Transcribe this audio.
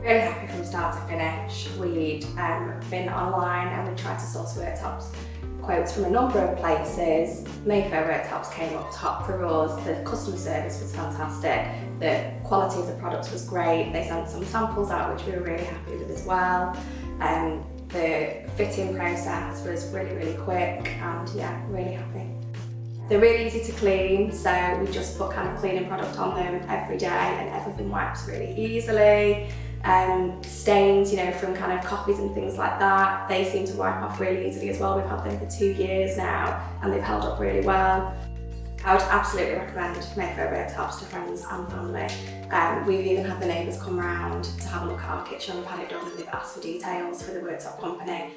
Really happy from start to finish. We'd been online and we tried to source worktops quotes from a number of places. Mayfair Worktops came up top for us. The customer service was fantastic. The quality of the products was great. They sent some samples out which we were really happy with as well. The fitting process was really quick and yeah, really happy. They're really easy to clean, so we just put kind of cleaning product on them every day and everything wipes really easily. Stains, you know, from kind of coffees and things like that, they seem to wipe off really easily as well. We've had them for 2 years now and they've held up really well. I would absolutely recommend Mayfair Worktops to friends and family. We've even had the neighbours come round to have a look at our kitchen. We've had it done and they've asked for details for the worktop company.